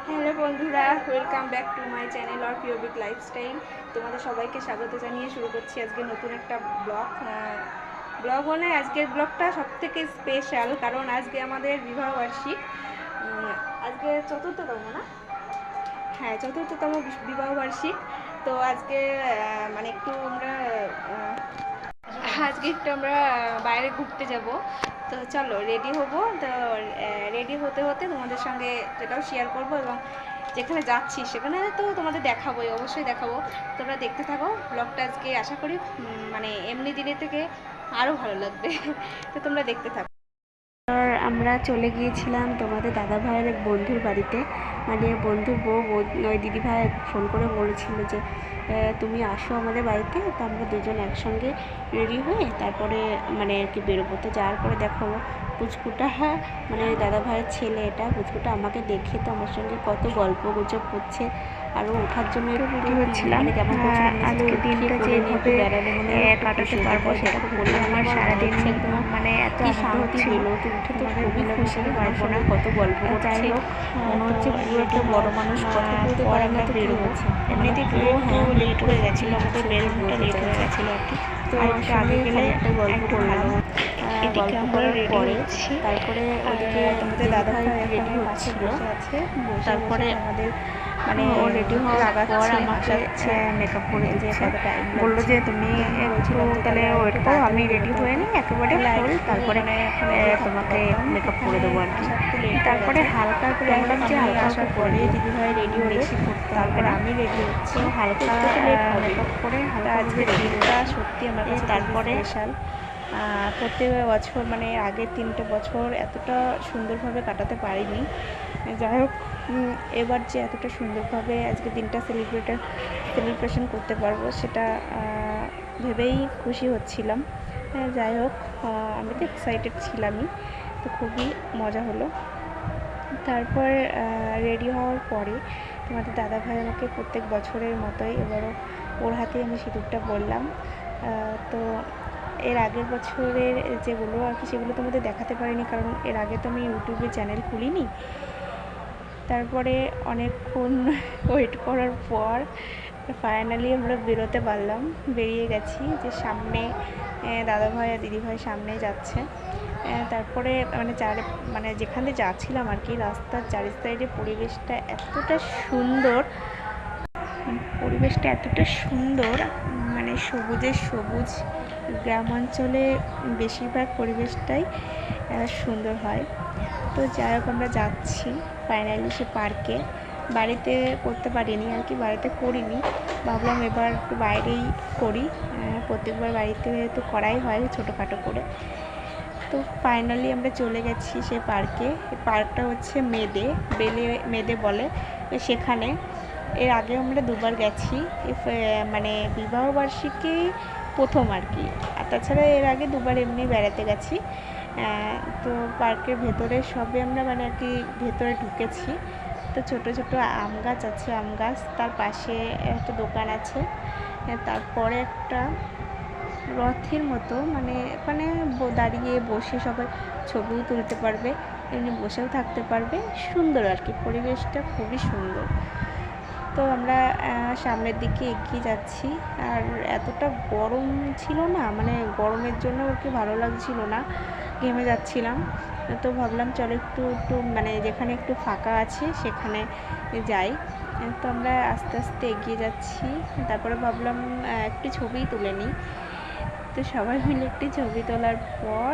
Hello বন্ধুরা, welcome back to my channel or পিওবিক lifestyle. তোমাদের সবাইকে স্বাগত জানিয়ে শুরু করছি আজকে নতুন একটা ব্লগ মানে আজকের ব্লগটা সবথেকে স্পেশাল, কারণ আজকে আমাদের বিবাহবার্ষিক। আজকে চতুর্থতম না? হ্যাঁ, চতুর্থতম বিবাহবার্ষিক। তো আজকে মানে একটু আমরা আজকে একটু আমরা বাইরে ঘুরতে যাব। তো চলো রেডি হবো। তো রেডি হতে হতে তোমাদের সঙ্গে যেটাও শেয়ার করব, এবং যেখানে যাচ্ছি সেখানে তো তোমাদের দেখাবোই, অবশ্যই দেখাবো। তোমরা দেখতে থাকো ব্লগটা। আজকে আশা করি মানে এমনি দিনের থেকে আরও ভালো লাগবে। তো তোমরা দেখতে থাকো। আমরা চলে গিয়েছিলাম তোমাদের দাদা ভাইয়ের এক বন্ধুর বাড়িতে। মানে বন্ধুর বউ ওই দিদি ভাই ফোন করে বলেছিল যে তুমি আসো আমাদের বাড়িতে। তো আমরা দুজন একসঙ্গে রেডি হয়ে তারপরে মানে আর কি বেরোবো। তো যাওয়ার পরে দেখো পুচকুটা, হ্যাঁ মানে দাদা ভাইয়ের ছেলে, এটা পুচকুটা আমাকে দেখে তো আমার সঙ্গে কত গল্প গুজব করছে। আরও ওঠার জন্য রেডি হচ্ছিলাম। আজকে দিনটা যেভাবে কাটাতে পারবো সেটা বলে আমার সারাদিন মানে এত শান্তি হলো। তো উঠে তো খুবই খুশি, পারবো না কত গল্প করছে। মনে হচ্ছে পুরো একটা বড় মানুষ, কথা বলতে পারে না তো বেরো হচ্ছে। এমনিতে পুরো হ্যাঁ লেট হয়ে গেছিলো, আমাদের বেরোনোটা লেট হয়ে গেছিলো আর কি। তো আগে গেলে একটা গল্প করলাম। এদিকে আমরা রেডি হচ্ছি, তারপরে ওদিকে তোমাদের দাদা ভাই রেডি হচ্ছিল। তারপরে আমাদের মানে ও রেডি হওয়ার পর আমাকে মেকআপ করে দিচ্ছে। বললো যে তুমি একটু তাহলে ওয়েট করো, আমি রেডি হয়ে নিই একেবারে ফুল, তারপরে তোমাকে মেকআপ করে দেবো আর কি। তারপরে হালকা বললাম যে হালকা আসার পরে দিদিভাই রেডি হয়েছি, তারপরে আমি রেডি হচ্ছি হালকা মেকআপ করে। হালকা আজকে দিনটা সত্যি আমার কাছে তারপরে স্পেশাল। প্রত্যেক বছর মানে আগের 3টে বছর এতটা সুন্দরভাবে কাটাতে পারিনি। যাই হোক, এবার যে এতটা সুন্দরভাবে আজকে দিনটা সেলিব্রেশন করতে পারবো সেটা ভেবেই খুশি হচ্ছিলাম। যাই হোক, আমি তো এক্সাইটেড ছিলামই। তো খুবই মজা হলো। তারপর রেডি হওয়ার পরে তোমাদের দাদাভাই আমাকে প্রত্যেক বছরের মতোই এবারও ওর হাতে আমি সিঁদুরটা পরলাম। তো এর আগের বছরের যেগুলো আর কি সেগুলো তোমাদের দেখাতে পারিনি, কারণ এর আগে তো আমি ইউটিউবে চ্যানেল খুলিনি। তারপরে অনেকক্ষণ ওয়েট করার পর ফাইনালি আমরা বেরোতে পারলাম, বেরিয়ে গেছি। যে সামনে দাদাভাই আর দিদিভাই সামনে যাচ্ছে। তারপরে মানে যেখানে যাচ্ছিলাম আর কি রাস্তার চারি সাইডে পরিবেশটা এতটা সুন্দর, মানে সবুজের সবুজ। গ্রাম অঞ্চলে বেশিরভাগ পরিবেশটাই সুন্দর হয়। তো যাই হোক, আমরা যাচ্ছি ফাইনালি সে পার্কে। বাড়িতে করতে পারিনি আর কি, বাড়িতে করিনি, ভাবলাম এবার একটু বাইরেই করি। প্রত্যেকবার বাড়িতে তো করাই হয় ছোটোখাটো করে। তো ফাইনালি আমরা চলে গেছি সেই পার্কে। পার্কটা হচ্ছে মেদে বলে সেখানে। এর আগে আমরা দুবার গেছি, মানে বিবাহবার্ষিকী প্রথম আর কি। আর তাছাড়া এর আগে দুবার এমনি বেড়াতে গেছি। তো পার্কের ভেতরে সবে আমরা মানে আর কি ভেতরে ঢুকেছি। তো ছোট ছোট আম গাছ আছে, আম গাছ, তার পাশে একটা দোকান আছে। তারপরে একটা রথের মতো, মানে দাঁড়িয়ে বসে সবাই ছবিও তুলতে পারবে, এমনি বসেও থাকতে পারবে। সুন্দর আর কি, পরিবেশটা খুবই সুন্দর। তো আমরা সামনের দিকে এগিয়ে যাচ্ছি। আর এতটা গরম ছিল না, মানে গরমের জন্য আর কি ভালো লাগছিল না, ঘেমে যাচ্ছিলাম। তো ভাবলাম চলো একটু মানে যেখানে একটু ফাঁকা আছে সেখানে যাই। তো আমরা আস্তে আস্তে এগিয়ে যাচ্ছি। তারপরে ভাবলাম একটু ছবি তুলে নিই। তো সবাই মিলে একটি ছবি তোলার পর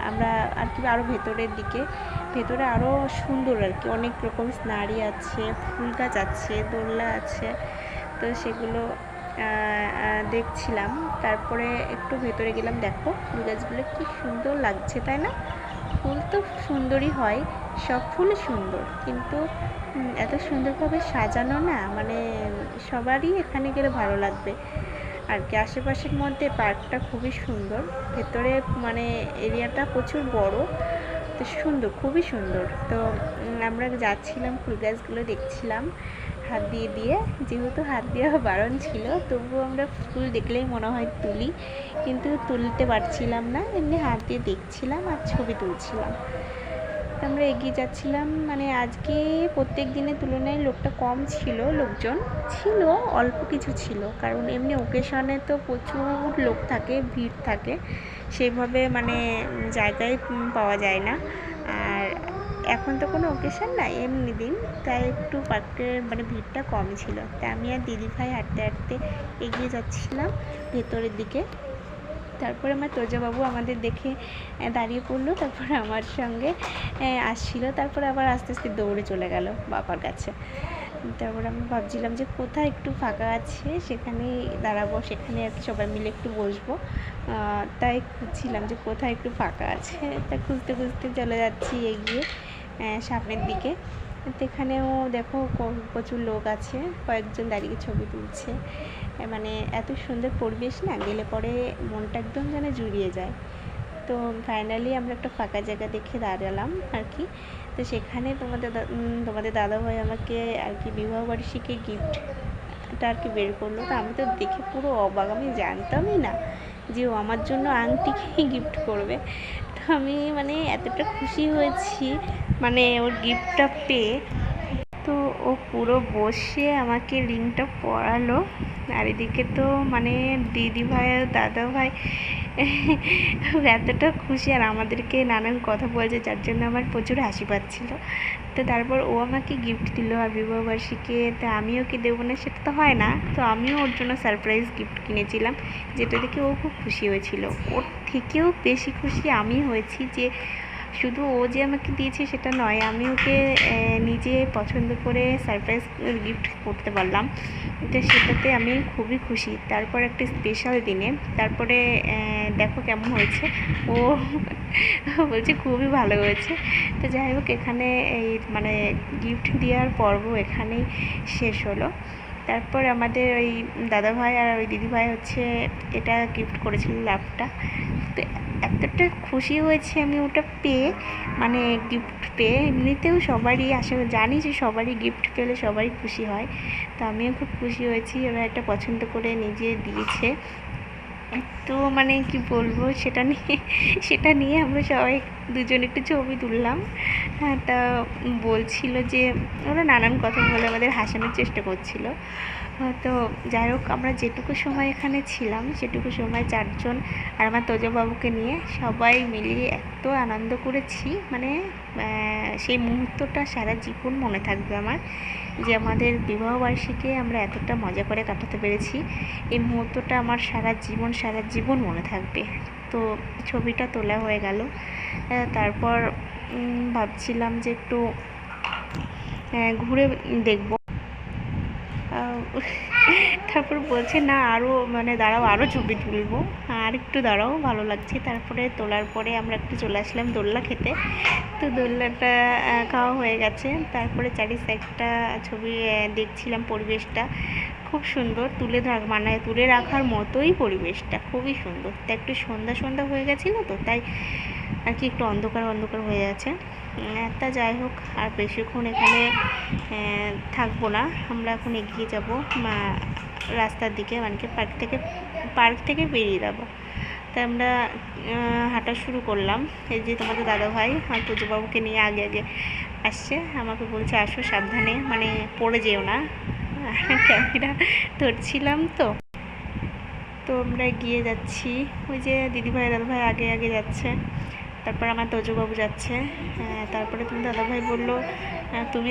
আমরা আর কি আরও ভেতরে আরও সুন্দর আর কি, অনেক রকম সিনারি আছে, ফুল গাছ আছে, দোলনা আছে। তো সেগুলো দেখছিলাম। তারপরে একটু ভেতরে গেলাম, দেখো ফুল গাছগুলো কি সুন্দর লাগছে, তাই না? ফুল তো সুন্দরই হয়, সব ফুলই সুন্দর, কিন্তু এত সুন্দরভাবে সাজানো না, মানে সবারই এখানে গেলে ভালো লাগবে আর কি। আশেপাশের মধ্যে পার্কটা খুবই সুন্দর, ভেতরে মানে এরিয়াটা প্রচুর বড়, তো সুন্দর, খুবই সুন্দর। তো আমরা যাচ্ছিলাম, ফুল গাছগুলো দেখছিলাম হাত দিয়ে, যেহেতু হাত দেওয়া বারণ ছিল, তবুও আমরা ফুল দেখলেই মনে হয় তুলি, কিন্তু তুলতে পারছিলাম না, এমনি হাত দিয়ে দেখছিলাম আর ছবি তুলছিলাম। আমরা এগিয়ে যাচ্ছিলাম। মানে আজকে প্রত্যেক দিনের তুলনায় লোকটা কম ছিল, লোকজন ছিল অল্প কিছু ছিল, কারণ এমনি ওকেশনে তো প্রচুর লোক থাকে, ভিড় থাকে, সেইভাবে মানে জায়গায় পাওয়া যায় না। আর এখন তো কোনো ওকেশন নাই, এমনি দিন, তাই একটু পার্কের মানে ভিড়টা কম ছিল। তাই আমি আর দিদিভাই হাঁটতে হাঁটতে এগিয়ে যাচ্ছিলাম ভেতরের দিকে। তারপরে আমার তোজাবাবু আমাদের দেখে দাঁড়িয়ে পড়লো, তারপরে আমার সঙ্গে আসছিলো, তারপরে আবার আস্তে আস্তে দৌড়ে চলে গেল বাবার কাছে। তারপরে আমি ভাবছিলাম যে কোথায় একটু ফাঁকা আছে সেখানে দাঁড়াবো, সেখানে আর কি সবাই মিলে একটু বসবো, তাই খুঁজছিলাম যে কোথায় একটু ফাঁকা আছে। তা খুঁজতে খুঁজতে চলে যাচ্ছি এগিয়ে সামনের দিকে। তো এখানেও দেখো প্রচুর লোক আছে, কয়েকজন দাঁড়িয়ে ছবি তুলছে। মানে এত সুন্দর পরিবেশ না, গেলে পরে মনটা একদম যেন জুড়িয়ে যায়। তো ফাইনালি আমরা একটা ফাঁকা জায়গা দেখে দাঁড়ালাম আর কি। তো সেখানে তোমাদের দাদাভাই আমাকে আর কি বিবাহবার্ষিকী গিফটটা আর কি বের করলো। তো আমি তো দেখে পুরো অবাক, আমি জানতামই না যে ও আমার জন্য আংটি গিফট করবে। তো আমি মানে এতটা খুশি হয়েছি মানে ওর গিফটটা পেয়ে। তো ও পুরো বসে আমাকে রিংটা পরালো, আর এদিকে তো মানে দিদিভাই আর দাদাভাই এতটা খুশি, আর আমাদেরকে নানান কথা বলছে, যার জন্য আমার প্রচুর হাসি পাচ্ছিল। তো তারপর ও আমাকে গিফট দিল আর বিবাহবার্ষিকী, তা আমিও কি দেবো না সেটা তো হয় না, তো আমিও ওর জন্য সারপ্রাইজ গিফট কিনেছিলাম, যেটা দেখে ও খুব খুশি হয়েছিল। ওর থেকেও বেশি খুশি আমি হয়েছি যে শুধু ও যে আমাকে দিয়েছে সেটা নয়, আমি ওকে নিজে পছন্দ করে সারপ্রাইজ গিফট করতে পারলাম, তো সেটাতে আমি খুবই খুশি। তারপর একটা স্পেশাল দিনে তারপরে দেখো কেমন হয়েছে, ও বলছে খুবই ভালো হয়েছে। তো যাই হোক, এখানে এই মানে গিফট দেওয়ার পর্ব এখানেই শেষ হলো। তারপর আমাদের ওই দাদাভাই আর ওই দিদিভাই হচ্ছে এটা গিফট করেছিল ল্যাপটা। তো এতটা খুশি হয়েছে আমি ওটা পেয়ে, মানে গিফট পেয়ে। এমনিতেও সবারই আসলে জানি যে সবারই গিফট পেলে সবারই খুশি হয়, তো আমিও খুব খুশি হয়েছি। ওরা এটা পছন্দ করে নিজে দিয়েছে। তো মানে কি বলবো, সেটা নিয়ে আমরা সবাই দুজন একটু ছবি তুললাম। হ্যাঁ, তা বলছিল যে ওরা নানান কথা বলে আমাদের হাসানোর চেষ্টা করছিল। তো যাই হোক, আমরা যেটুকু সময় এখানে ছিলাম সেটুকু সময় চারজন আর আমার তোজাবাবুকে নিয়ে সবাই মিলিয়ে এত আনন্দ করেছি, মানে সেই মুহূর্তটা সারা জীবন মনে থাকবে আমার, যে আমাদের বিবাহবার্ষিকী আমরা এতটা মজা করে কাটাতে পেরেছি। এই মুহূর্তটা আমার সারা জীবন মনে থাকবে। তো ছবিটা তোলা হয়ে গেল। তারপর ভাবছিলাম যে একটু ঘুরে দেখব। তারপর বলছে না আরও মানে দাঁড়াও, আরও ছবি তুলবো, আর একটু দাঁড়াও, ভালো লাগছে। তারপরে তোলার পরে আমরা একটু চলে আসলাম দোলনা খেতে। তো দোলনাটা খাওয়া হয়ে গেছে। তারপরে চারি সাইডটা ছবি দেখছিলাম, পরিবেশটা খুব সুন্দর, তুলে রাখার মতোই পরিবেশটা খুবই সুন্দর। তা একটু সন্ধ্যা হয়ে গেছিলো, তো তাই আর কি একটু অন্ধকার হয়ে আছে। তা যাই হোক, আর বেশিক্ষণ এখানে থাকবো না, আমরা এখন এগিয়ে যাব রাস্তার দিকে, মানে কি পার্ক থেকে বেরিয়ে যাবো। তাই আমরা হাঁটা শুরু করলাম। এই যে তোমাদের দাদাভাই আর পুজোবাবুকে নিয়ে আগে আসছে, আমাকে বলছে আসো সাবধানে, মানে পড়ে যেও না, ক্যামেরা ধরছিলাম। তো আমরা এগিয়ে যাচ্ছি, ওই যে দিদিভাই দাদাভাই আগে যাচ্ছে, তারপর আমার তোজবাবু যাচ্ছে। তারপরে তুমি দাদাভাই বললো তুমি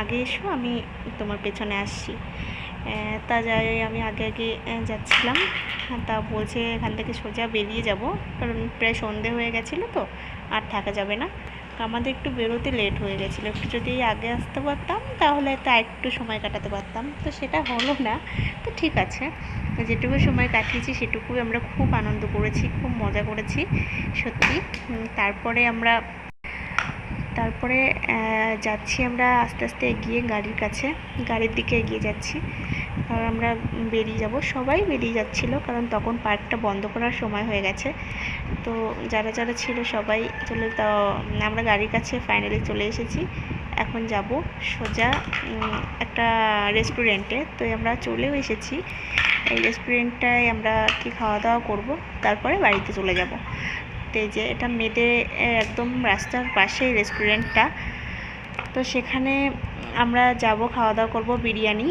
আগে এসো, আমি তোমার পেছনে আসছি। তা যাই আমি আগে যাচ্ছিলাম। তা বলছে এখান থেকে সোজা বেরিয়ে যাব, কারণ প্রায় সন্ধে হয়ে গেছিলো, তো আর থাকা যাবে না। আমাদের একটু বেরোতে লেট হয়ে গেছিলো, একটু যদি আগে আসতে পারতাম তাহলে তা একটু সময় কাটাতে পারতাম, তো সেটা হলো না। তো ঠিক আছে, যেটুকু সময় কাটিয়েছি সেটুকুই আমরা খুব আনন্দ করেছি, খুব মজা করেছি সত্যি। তারপরে যাচ্ছি আমরা আস্তে আস্তে এগিয়ে গাড়ির দিকে এগিয়ে যাচ্ছি, কারণ আমরা বেরিয়ে যাব, সবাই বেরিয়ে যাচ্ছিলো, কারণ তখন পার্কটা বন্ধ করার সময় হয়ে গেছে। তো যারা ছিল সবাই তো আমরা গাড়ির কাছে ফাইনালি চলে এসেছি। এখন যাব সোজা একটা রেস্টুরেন্টে, তো আমরা চলেও এসেছি। এই রেস্টুরেন্টটায় আমরা কি খাওয়া দাওয়া করব, তারপরে বাড়িতে চলে যাব। তো বলতে যে এটা মেয়েদের একদম রাস্তার পাশেই রেস্টুরেন্টটা। তো সেখানে আমরা যাব, খাওয়া দাওয়া করবো বিরিয়ানি।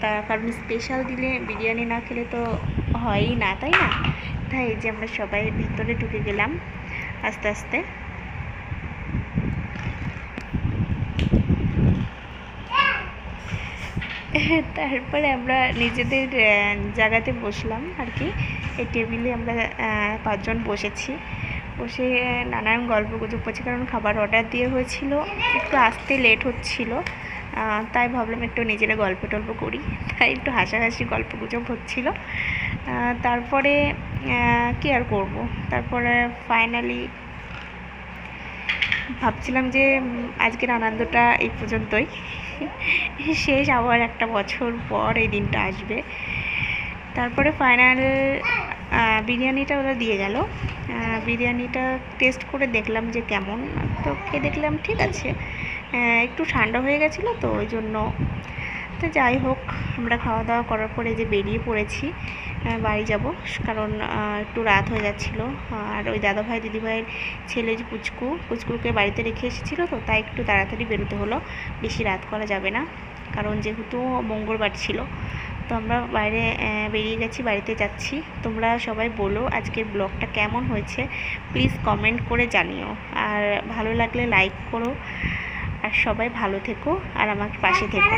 তার কারণ স্পেশাল দিলে বিরিয়ানি না খেলে তো হয়ই না, তাই না? তাই এই যে আমরা সবাই ভিতরে ঢুকে গেলাম আস্তে আস্তে। তারপরে আমরা নিজেদের জায়গাতে বসলাম আর কি। এই টেবিলে আমরা 5 জন বসেছি। বসে নানান গল্প গুজব করছি, কারণ খাবার অর্ডার দিয়ে হয়েছিল, একটু আসতে লেট হচ্ছিল। তাই ভাবলাম একটু নিজেরা গল্প টল্প করি, তাই একটু হাসাহাসি গল্প গুজব হচ্ছিল। তারপরে কি আর করব, তারপরে ফাইনালি ভাবছিলাম যে আজকের আনন্দটা এই পর্যন্তই শেষ, আবার একটা বছর পর এই দিনটা আসবে। তারপরে ফাইনাল বিরিয়ানিটা ওরা দিয়ে গেল। বিরিয়ানিটা টেস্ট করে দেখলাম যে কেমন, তো খেয়ে দেখলাম ঠিক আছে, একটু ঠান্ডা হয়ে গেছিলো তো ওই জন্য। তো যাই হোক, আমরা খাওয়া দাওয়া করার পরে যে বেরিয়ে পড়েছি বাড়ি যাব, কারণ একটু রাত হয়ে যাচ্ছিলো। আর ওই দাদাভাই দিদিভাইয়ের ছেলে যে পুচকুকে বাড়িতে রেখে এসেছিলো, তো তাই একটু তাড়াতাড়ি বেরোতে হলো, বেশি রাত করা যাবে না, কারণ যেহেতু মঙ্গলবার ছিল। তো আমরা বাইরে বেরিয়ে গেছি, বাড়িতে যাচ্ছি। তোমরা সবাই বলো আজকের ব্লগটা কেমন হয়েছে, প্লিজ কমেন্ট করে জানিও। আর ভালো লাগলে লাইক করো। আর সবাই ভালো থেকো আর আমার পাশে থেকো।